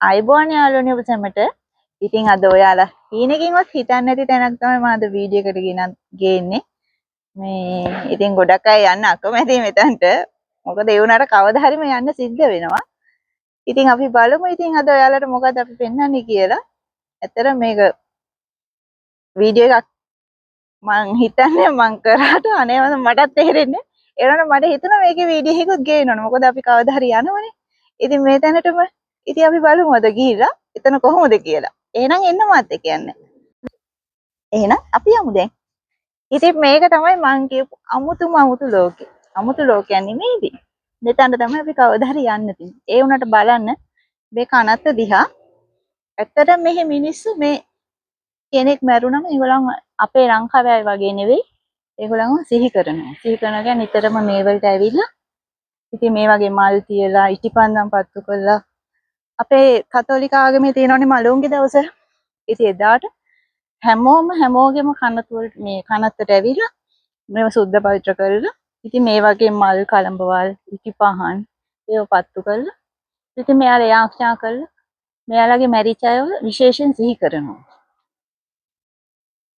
අයිබෝන් යාළුවනේ ඔබ සැමට. ඉතින් අද ඔයාලා හීනකින්වත් හිතන්නේ නැති තැනක් තමයි මම අද වීඩියෝ එකට ගේන්නේ. මේ ඉතින් ගොඩක් අය යන්න අකමැති මෙතනට. මොකද ඒ වුණාට කවදා හරි මේ යන්න සිද්ධ වෙනවා. ඉතින් අපි බලමු ඉතින් අද ඔයාලට මොකද අපි පෙන්වන්නේ කියලා. ඇත්තට මේක වීඩියෝ එකක් මං හිතන්නේ මං කරාට අනේ මටත් තේරෙන්නේ. ඒ වුණාට මට හිතුණා මේකේ වීඩියෝ එකක් ගේන්න ඕන. මොකද අපි කවදා හරි යනවනේ. ඉතින් මේ තැනටම ඉතින් අපි බලමු අද ගිහිල්ලා එතන කොහොමද කියලා. එහෙනම් එන්න මාත් එක්ක යන්න. එහෙනම් අපි යමු දැන්. ඉතින් මේක තමයි මං කියපු අමුතු ලෝකෙ. අමුතු ලෝකයක් නෙමෙයි ඉතින්. මෙතන තමයි අපි කවදා හරි යන්න තියෙන්නේ. ඒ වුණාට බලන්න මේ කනත්ත දිහා ඇත්තට මෙහි මිනිස්සු මේ කෙනෙක් මැරුණම ඒගොල්ලන් අපේ ලංකාවේ අය වගේ නෙවෙයි. ඒගොල්ලන්ව සිහි කරනවා. සිහි කරනවා කියන්නේ නිතරම මේ වලට ඇවිල්ලා ඉතින් මේ වගේ මල් තියලා ඉටිපන්දම් පත්තු කරලා අපේ කතෝලික ආගමේ තියෙනවනේ මලුන්ගේ දවස. ඉතින් එදාට හැමෝගෙම කනතුවලට මේ කනත්තට ඇවිල්ලා මේව සුද්ධ පවිත්‍ර කරලා ඉතින් මේ වගේ මල් කලඹවල් ඉටිපහන් ඒව පත්තු කරලා ඉතින් මෙයාලා යාඥා කරලා මෙයාලගේ මැරිච්ච අයව විශේෂයෙන් සිහි කරනවා.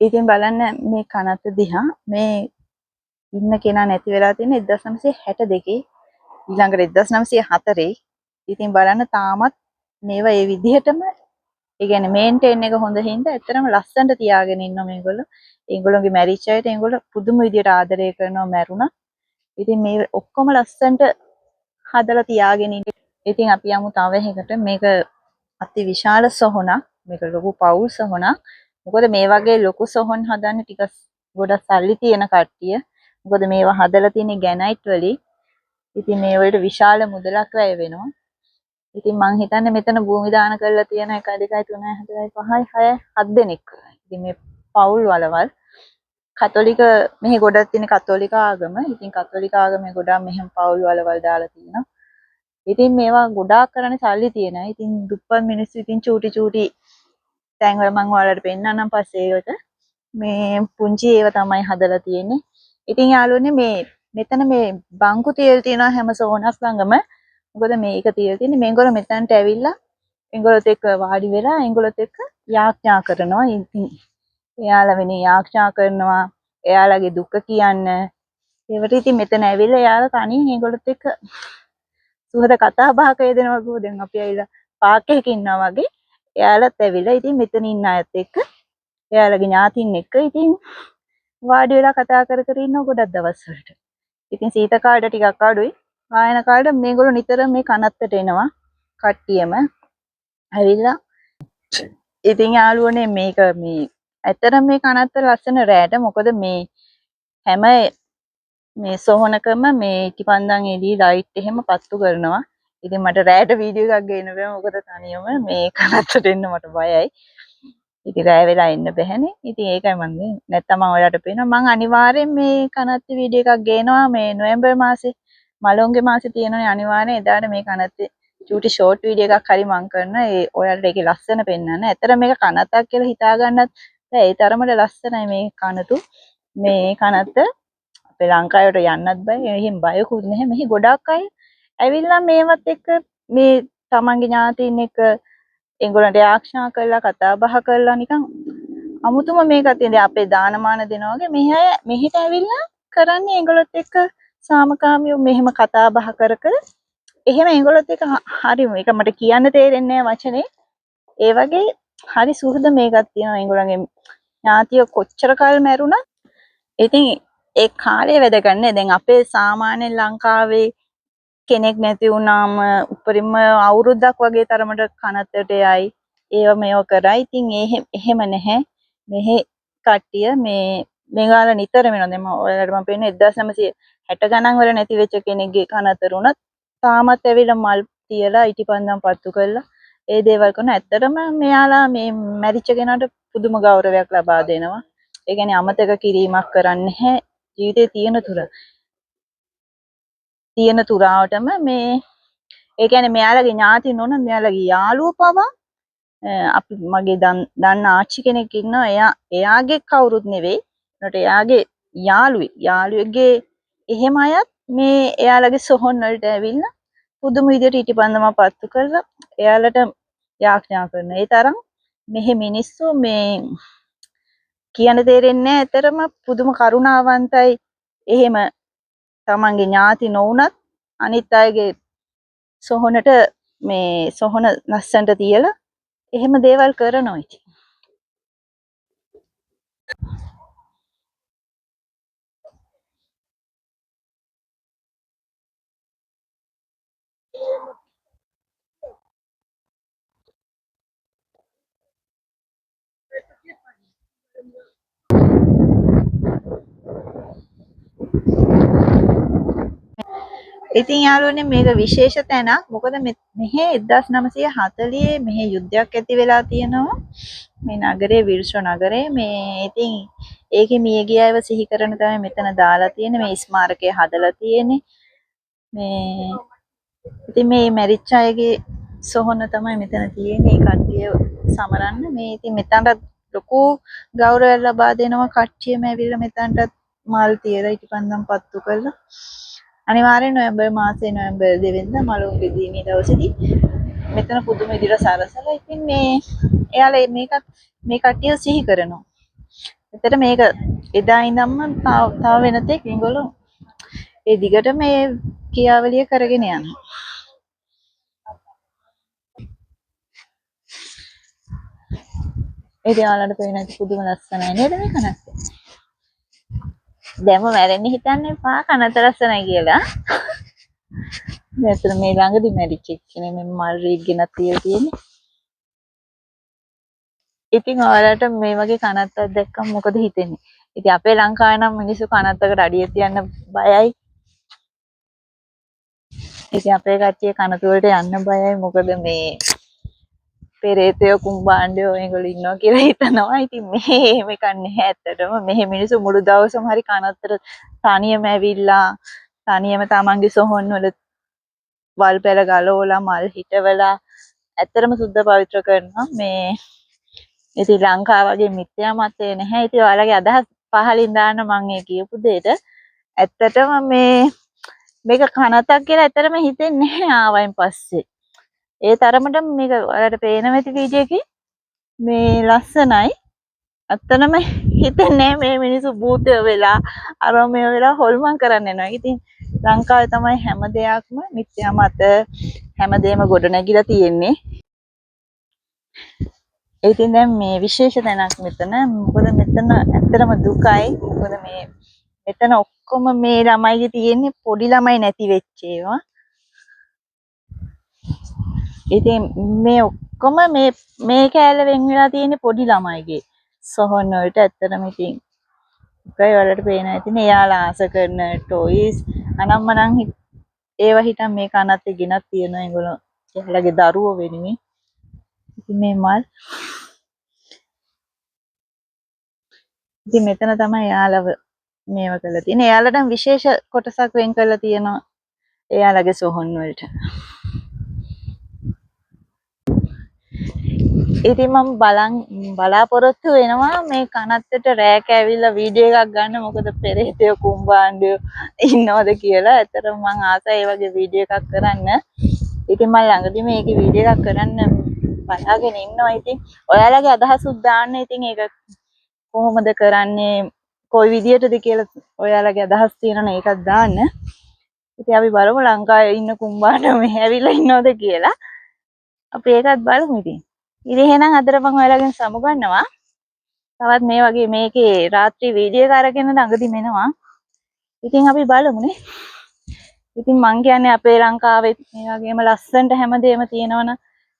ඉතින් බලන්න මේ කනත්ත දිහා මේ ඉන්න කෙනා නැති වෙලා තියෙන 1962 ඊළඟට 1904 ඉතින් බලන්න තාමත් මේවා ඒ විදිහටම ඒ කියන්නේ මේන්ටේන් එක හොඳ හින්දා ඇත්තටම ලස්සනට තියාගෙන ඉන්නවා මේගොල්ලෝ. ඒගොල්ලෝගේ මැරිච් අයට ඒගොල්ලෝ පුදුම විදියට ආදරය කරනවා මැරුණා. ඉතින් මේ ඔක්කොම ලස්සනට හදලා තියාගෙන ඉන්නේ. ඉතින් අපි යමු තව එකකට. මේක අති විශාල සොහොනක්. මේක ලොකු පවුල් සොහොනක්. මොකද මේ වගේ ලොකු සොහොන් හදන්න ටිකක් ගොඩක් සල්ලි තියෙන කට්ටිය. මොකද මේවා හදලා තියෙන්නේ ගැනයිට් වලින්. ඉතින් මේ වලට විශාල මුදලක් වැය වෙනවා. ඉතින් මං හිතන්නේ මෙතන භූමි දාන කරලා තියෙන 1 2 3 4 5 6 7 දෙනෙක්. ඉතින් මේ පවුල් වලවල් කතෝලික මෙහි ගොඩක් තියෙන කතෝලික ආගම. ඉතින් කතෝලික ආගමේ ගොඩක් මෙහෙම පවුල් වලවල් දාලා තියෙනවා. ඉතින් මේවා ගොඩාක් කරන්නේ සල්ලි තියෙන. ඉතින් දුප්පත් මිනිස්සු ඉතින් චූටි තැන්වල මං ඔයාලට පෙන්නන්නම් පස්සේ ඒකට. මේ පුංචි ඒවා තමයි හදලා තියෙන්නේ. ඉතින් යාළුවනේ මේ මෙතන මේ බංකු තියලා තියෙනවා හැම සෝනස් ළඟම. මොකද මේක තියලා තියෙන්නේ මේගොල්ලෝ මෙතනට ඇවිල්ලා මේගොල්ලොත් එක්ක වාඩි වෙලා මේගොල්ලොත් එක්ක යාඥා කරනවා. ඉතින් එයාලා වෙන යාඥා කරනවා. එයාලගේ දුක කියන්න. ඒවට ඉතින් මෙතන ඇවිල්ලා එයාලා තනියෙන් මේගොල්ලොත් එක්ක සුහද කතා බහක යෙදෙනවා කිව්ව. දැන් අපි ඇවිල්ලා පාක් එකක ඉන්නවා වගේ. එයාලත් ඇවිල්ලා ඉතින් මෙතන ඉන්න අයත් එක්ක එයාලගේ ඥාතින් එක්ක ඉතින් වාඩි වෙලා කතා කර ඉන්න ගොඩක් දවස් වලට. ඉතින් සීත කාලේ ටිකක් අඩුයි. ආයන කාලේ මේගොල්ලෝ නිතරම මේ කනත්තට එනවා. කට්ටියම ඇවිල්ලා ඉතින් යාළුවනේ මේක මේ ඇත්තටම මේ කනත්ත ලස්සන රැට. මොකද මේ හැම මේ සොහනකම මේ ඉටිපන්දන් එළි ලයිට් එහෙම පත්තු කරනවා. ඉතින් මට රැට වීඩියෝ එකක් ගේන්න බෑ. මොකද තනියම මේ කනත්තට එන්න මට බයයි. ඉතින් රැ වෙලා එන්න බැහැනේ. ඉතින් ඒකයි මම නැත්තම් මම ඔයාලට පේනවා. මම අනිවාර්යෙන් මේ කනත්ත වීඩියෝ එකක් ගේනවා මේ නොවැම්බර් මාසේ මලොන්ගේ මාසේ තියෙනනේ අනිවාර්යෙන් එදාට මේ කනත්තේ චූටි ෂෝට් වීඩියෝ එකක් හරි මම කරනවා. ඒ ඔයාලට ඒකේ ලස්සන පෙන්නන්න. ඇත්තට මේක කනත්තක් කියලා හිතා ගන්නත් බෑ. ඒ තරමට ලස්සනයි මේ කනතු. මේ කනත්ත අපේ ලංකාවට යන්නත් බෑ. එහෙන් බයකුත් නැහැ. මෙහි ගොඩක් අය ඇවිල්ලා මේවත් එක්ක මේ තමන්ගේ ඥාතීන් එක්ක ඒගොල්ලන්ට යාඥා කරලා කතා බහ කරලා නිකන් අමුතුම මේකක් තියෙන. අපේ දානමාන දෙනවා වගේ මෙහෙට ඇවිල්ලා කරන්නේ ඒගොල්ලොත් එක්ක සාමකාමීව මෙහෙම කතා බහ කර එහෙම ඒගොල්ලොත් එක්ක හරි මේක මට කියන්න තේරෙන්නේ නැහැ වචනේ. ඒ වගේ හරි සුහද මේකක් තියෙනවා. ඒගොල්ලන්ගේ ඥාතිය කොච්චර කල් මැරුණා. ඉතින් ඒ කාලේ වැදගත් නෑ. දැන් අපේ සාමාන්‍ය ලංකාවේ කෙනෙක් නැති වුණාම උපරිම අවුරුද්දක් වගේ තරමට කනත්තට යයි. ඒව මේව කරයි. ඉතින් එහෙම නැහැ. මෙහි කට්ටිය මේගාලා නිතරම වෙනවා. දැන් ඔයාලට මම පෙන්නේ 1960 ගණන් වල නැති වෙච්ච කෙනෙක්ගේ කනතර උනත් තාමත් ඇවිල්ලා මල් තියලා ඉටිපන්දම් පත්තු කරලා ඒ දේවල් කරන. ඇත්තටම මෙයාලා මේ මැරිච්ච කෙනාට පුදුම ගෞරවයක් ලබා දෙනවා. ඒ කියන්නේ අමතක කිරීමක් කරන්නේ නැහැ. ජීවිතේ තියෙන තුරාවටම මේ ඒ කියන්නේ මෙයාලගේ ඥාතින් ඕන මෙයාලගේ යාළුවෝ පවා අපි මගේ දන්න ආච්චි කෙනෙක් ඉන්නවා. එයාගේ කවුරුත් නෙවෙයි. ඒකට එයාගේ යාළුවෙක්ගේ එහෙම අයත් මේ එයාලගේ සොහොන් වලට ඇවිල්ලා පුදුම විදියට ඉටිපන්දම පත්තු කරලා එයාලට යාඥා කරන. ඒ තරම් මෙහි මිනිස්සු මේ කියන තේරෙන්නේ නැහැ. ඇතරම පුදුම කරුණාවන්තයි. එහෙම තමන්ගේ ඥාති නොවුනත් අනිත් අයගේ සොහොනට මේ සොහොන ලස්සනට තියලා එහෙම දේවල් කරනවා ඉතින්. ඉතින් යාළුවනේ මේක විශේෂ තැනක්. මොකද මෙහි 1940 මෙහි යුද්ධයක් ඇති වෙලා තියෙනවා. මේ නගරේ විර්ෂ නගරේ මේ ඉතින් ඒකේ මියගිය අයව සිහි කරන තමයි මෙතන දාලා තියෙන්නේ. මේ ස්මාරකය හදලා තියෙන්නේ. මේ ඉතින් මේ මැරිච්ච අයගේ සොහොන තමයි මෙතන තියෙන්නේ. ඒ කට්ටිය සමරන්න මේ ඉතින් මෙතනට ලොකු ගෞරවයක් ලබා දෙනවා. කට්ටියම ඇවිල්ලා මෙතනට මල් තියලා ඉටිපන්දම් පත්තු කරලා අනිවාර්යෙන් නොවැම්බර් මාසයේ නොවැම්බර් 2 වෙනිදා මලුන් බෙදීමේ දවසේදී මෙතන පුදුම විදිහට සරසලා ඉතින් මේ එයාලා මේකත් මේ කට්ටිය සිහි කරනවා. එතකොට මේක එදා ඉඳන්ම තව වෙනතෙක් ඒගොල්ලෝ ඒ දිගට මේ ක්‍රියාවලිය කරගෙන යනවා. ඒක යාළුවන්ට පේන පුදුම ලස්සනයි නේද මේක නැත්තේ? දැන්ම මැරෙන්න හිතන්න එපා කනත ලස්සනයි කියලා. දැන් මේ ළඟදී මැරිච්ච කෙනෙක් මේ මල් රීක් ගෙනත් තියලා තියෙන්නේ. ඉතින් ඔයාලට මේ වගේ කනත්තක් දැක්කම මොකද හිතෙන්නේ? ඉතින් අපේ ලංකාවේ නම් මිනිස්සු කනත්තකට අඩිය තියන්න බයයි. ඉතින් අපේ කට්ටිය කනතු වලට යන්න බයයි. මොකද මේ පෙරේතයෝ කුම්බාණ්ඩයෝ මේගොල්ලෝ ඉන්නවා කියලා හිතනවා. ඉතින් මේ එහෙම කන්නේ ඇත්තටම මෙහි මිනිස්සු මුළු දවසම හරි කනත්තට තනියම ඇවිල්ලා තනියම තමන්ගේ සොහොන් වල වල් පෙර ගලවලා මල් හිටවලා ඇත්තටම සුද්ධ පවිත්‍ර කරනවා. මේ ඉතින් ලංකාව වගේ මිත්‍යා මතය නැහැ. ඉතින් ඔයාලගේ අදහස් පහලින් දාන්න මම ඒ කියපු දෙයට ඇත්තටම මේක කනතක් කියලා ඇත්තටම හිතෙන්නේ නැහැ ආවයින් පස්සේ. ඒ තරමට මේක ඔයාලට පේන වෙති වීඩියෝ එකේ මේ ලස්සනයි. ඇත්තටම හිතෙන්නේ මේ මිනිස්සු භූතය වෙලා අරමය වෙලා හොල්මන් කරන්න යනවා. ඉතින් ලංකාවේ තමයි හැම දෙයක්ම මිත්‍යා මත හැමදේම ගොඩ නැගිලා තියෙන්නේ. ඉතින් දැන් මේ විශේෂ තැනක් මෙතන. මොකද මෙතන ඇත්තටම දුකයි. මොකද මේ මෙතන ඔක්කොම මේ ළමයිගේ තියෙන්නේ පොඩි ළමයි නැති වෙච්ච ඒවා. ඉතින් මේ ඔක්කොම මේ කෑල්ල වෙන් වෙලා තියෙන්නේ පොඩි ළමයිගේ සොහොන් වලට. ඇත්තටම ඉතින් එකයි වලට පේන ඉතින් එයාලා ආස කරන ටොයිස් අනම්මනම් ඒවා හිටන් මේ කනත් ගෙනත් තියෙනවා ඒගොල්ලෝ එයාලගේ දරුවෝ වෙනුවෙන්. ඉතින් මේ මල් ඉතින් මෙතන තමයි එයාලව මේව කරලා තියෙන්නේ. එයාලට විශේෂ කොටසක් වෙන් කරලා තියෙනවා එයාලගේ සොහොන් වලට. ඉතින් මම බලාපොරොත්තු වෙනවා මේ කනත්තට රෑක ඇවිල්ලා වීඩියෝ එකක් ගන්න. මොකද පෙරේතයෝ කුම්බාණ්ඩයෝ ඉන්නවද කියලා. ඇත්තටම මම ආසයි ඒ වගේ වීඩියෝ එකක් කරන්න. ඉතින් මම ළඟදී මේකේ වීඩියෝ එකක් කරන්න බලාගෙන ඉන්නවා. ඉතින් ඔයාලගේ අදහසුත් දාන්න. ඉතින් ඒක කොහොමද කරන්නේ කොයි විදියටද කියලා ඔයාලගේ අදහස් තියෙනවා ඒකත් දාන්න. ඉතින් අපි බලමු ලංකාවේ ඉන්න කුම්බාණ්ඩයෝ මෙහෙ ඇවිල්ලා ඉන්නවද කියලා. අපි ඒකත් බලමු ඉතින්. ඉතින් එහෙනම් අදට මම ඔයාලගෙන් සමුගන්නවා. තවත් මේ වගේ මේකේ රාත්‍රී වීඩියෝ එක අරගෙන ළඟදිම එනවා. ඉතින් අපි බලමුනේ. ඉතින් මං කියන්නේ අපේ ලංකාවේ මේ වගේම ලස්සනට හැමදේම තියෙනවනේ.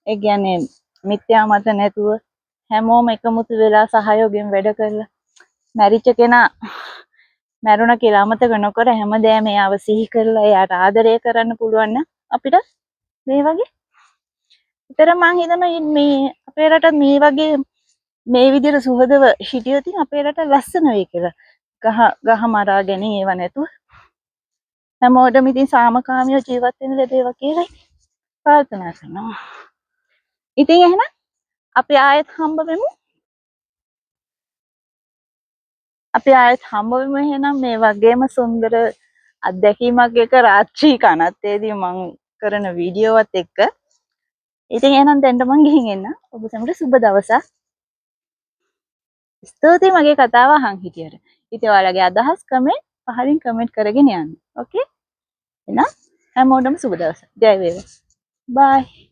ඒ කියන්නේ මිත්‍යා මත නැතුව හැමෝම එකමුතු වෙලා සහයෝගයෙන් වැඩ කරලා මැරිච්ච කෙනා මැරුණ කියලා අමතක නොකර හැමදේම එයාව සිහි කරලා එයාට ආදරය කරන්න පුළුවන් නම් අපිට මේ වගේ විතර මං හිතනවා මේ අපේ රට මේ වගේ මේ විදිහට සුහදව හිටියොත් අපේ රට ලස්සන වෙයි කියලා. ගහ මරා ගැනීම ඒව නැතුව හැමෝටම ඉතින් සාමකාමීව ජීවත් වෙන්න ලැබේවා කියලා ප්‍රාර්ථනා කරනවා. ඉතින් එහෙනම් අපි ආයෙත් හම්බ වෙමු. එහෙනම් මේ වගේම සුන්දර අත්දැකීමක් එක රාත්‍රී කනත්තේදී මම කරන වීඩියෝවත් එක්ක. ඉතින් එහෙනම් දැන් මං ගිහින් එන්න. ඔබ සැමට සුබ දවසක්. ස්තුතියි මගේ කතාව අහන් හිටියට. ඉතින් ඔයාලගේ අදහස් කමෙන්ට් පහලින් කමෙන්ට් කරගෙන යන්න. ඕකේ? එහෙනම් හැමෝටම සුබ දවසක්. ජය වේවා. බයි.